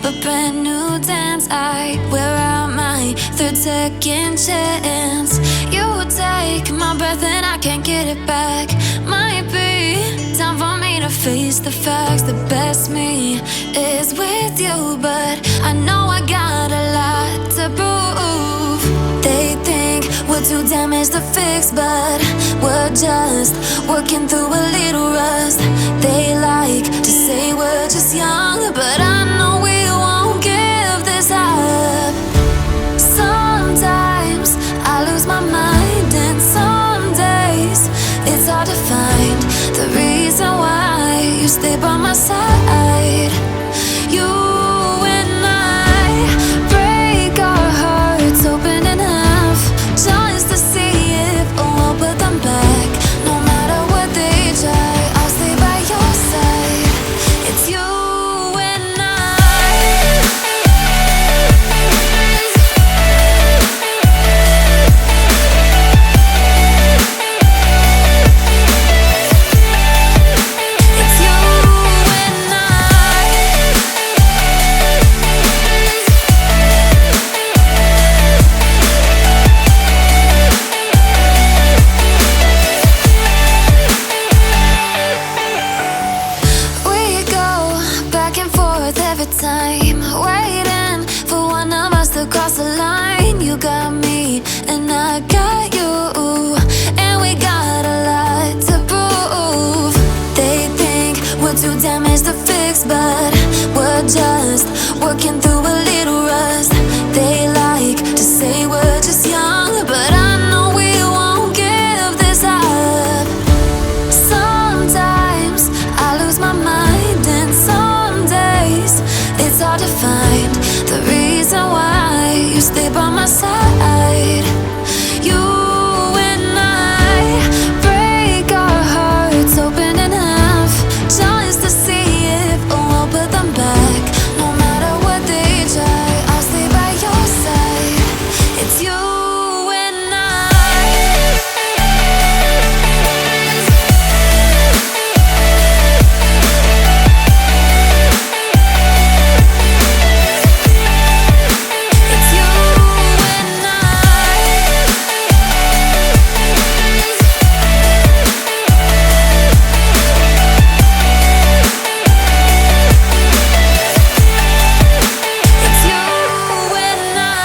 but brand new dance. I wear out my third second chance. You take my breath and I can't get it back. Might be time for me to face the facts. The best me is with you, but I know I got a lot to prove. They think we're too damaged to fix, but we're just working through a little rust. They like to say we're just young, but I know we won't give this up. Sometimes I lose my mind, and some days it's hard to find the reason why you stay by my side. You and I break our hearts open enough just to see if we'll put them back. No matter what they try, I'll stay by your side. It's you and I. It's you and I. We go back and forth every time, waiting for one of us to cross the line. You got me and I got you, and we got a lot to prove. They think we're too damaged to fix, but we're just working through a little rust. They like to say we're just young, but I know we won't give this up. Sometimes I lose my mind, and some days it's hard to find the reason why you stay by my side. You and I break our hearts open enough just to see if we'll put them back. No matter what they try, I'll stay by your side. It's you and I. It's you and I. It's you and I.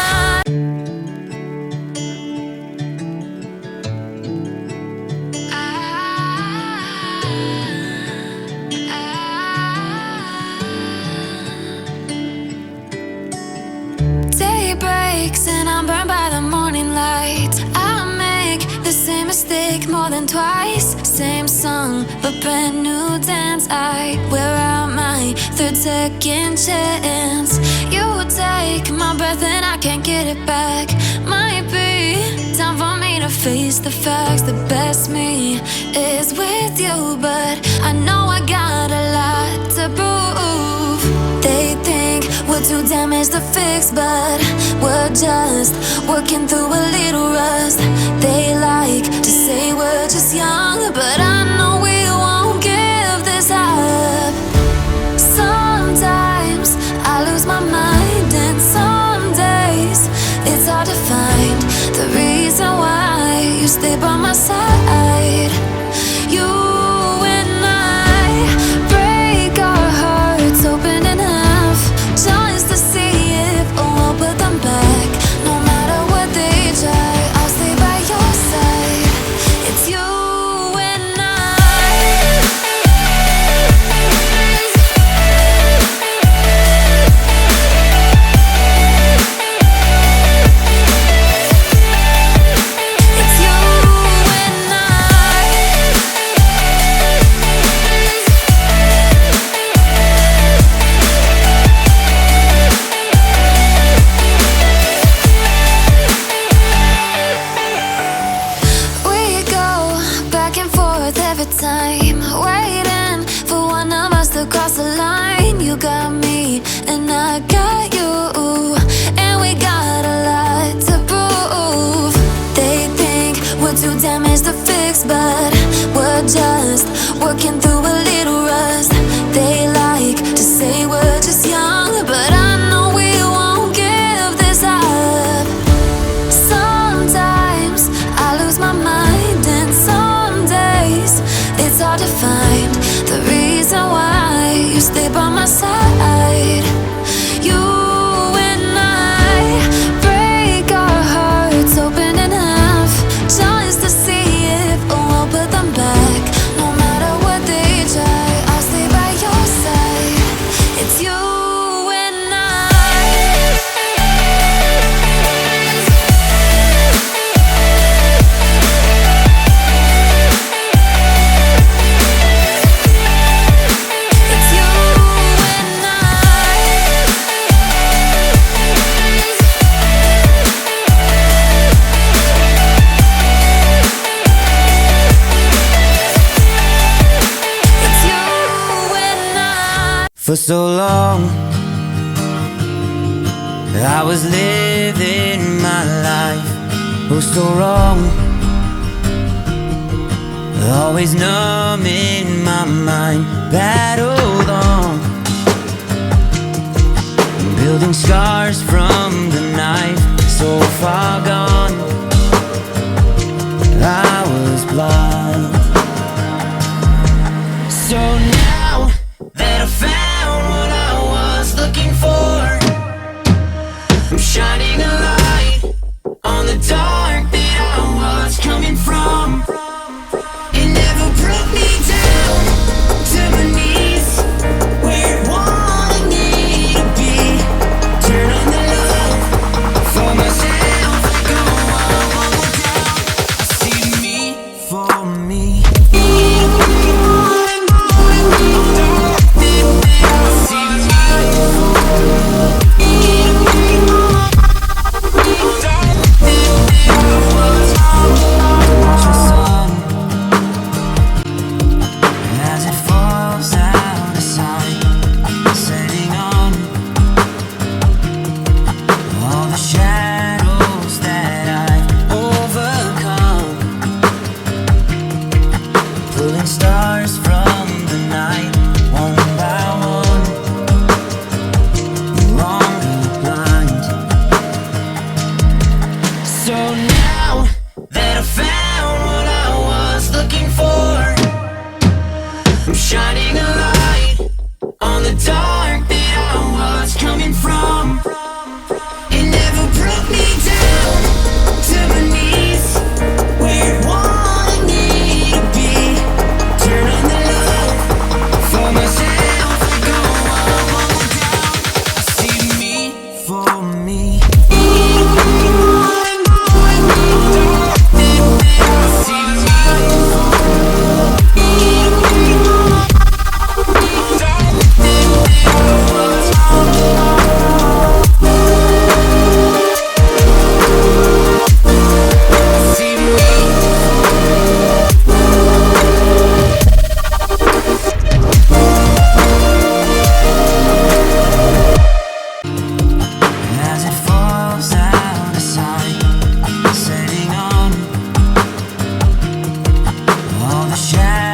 Day breaks and I'm burned by the morning light. I make the same mistake more than twice. Same song, but brand new dance. I wear out my third second chance. You take my breath and I can't get it back. Might be time for me to face the facts. The best me is with you, but I know I got a lot to prove. They think we're too damaged to fix, but we're just working through a little rust. They like to say we're just young, but I know we won't give this up. Sometimes I lose my mind, and some days it's hard to find the reason why you stay by my side. You and I break our hearts open enough just to see if we'll put them back. No matter what they try, I'll stay by your side. It's you and I. It's you and I. We go back and forth every time, waiting for one of us to cross the line. You got me and I got you, and we got a lot to prove. They think we're too damaged to fix, but we're just working through a little rust. They like to say we're just young, but I side. You and I break our hearts open in half, just to see if we'll put them back. No matter what they try, I'll stay by your side. It's you and I. It's you and I. It's you and I. For so long, I was living my life, oh so wrong, always numb in my mind, battled on, building scars from the knife, so far gone, I was blind. So now that I found what I was looking for, I'm shining a light on the dark that I was coming from. It never brought me down to my knees, where it wanted me to be. Turn on the love for myself, go on down. I see me for me. As it falls out of sight, setting on all the shadows that I've overcome, pulling stars from the night, one by one, no longer blind. So now that I found what I was looking for, I'm shining a light on the dark that I was coming from. It never brought me down to my knees, where it wanted me to be. Turn on the love for myself, go on down. I see me for me. I see me. As it falls out of sight, setting on all the shadows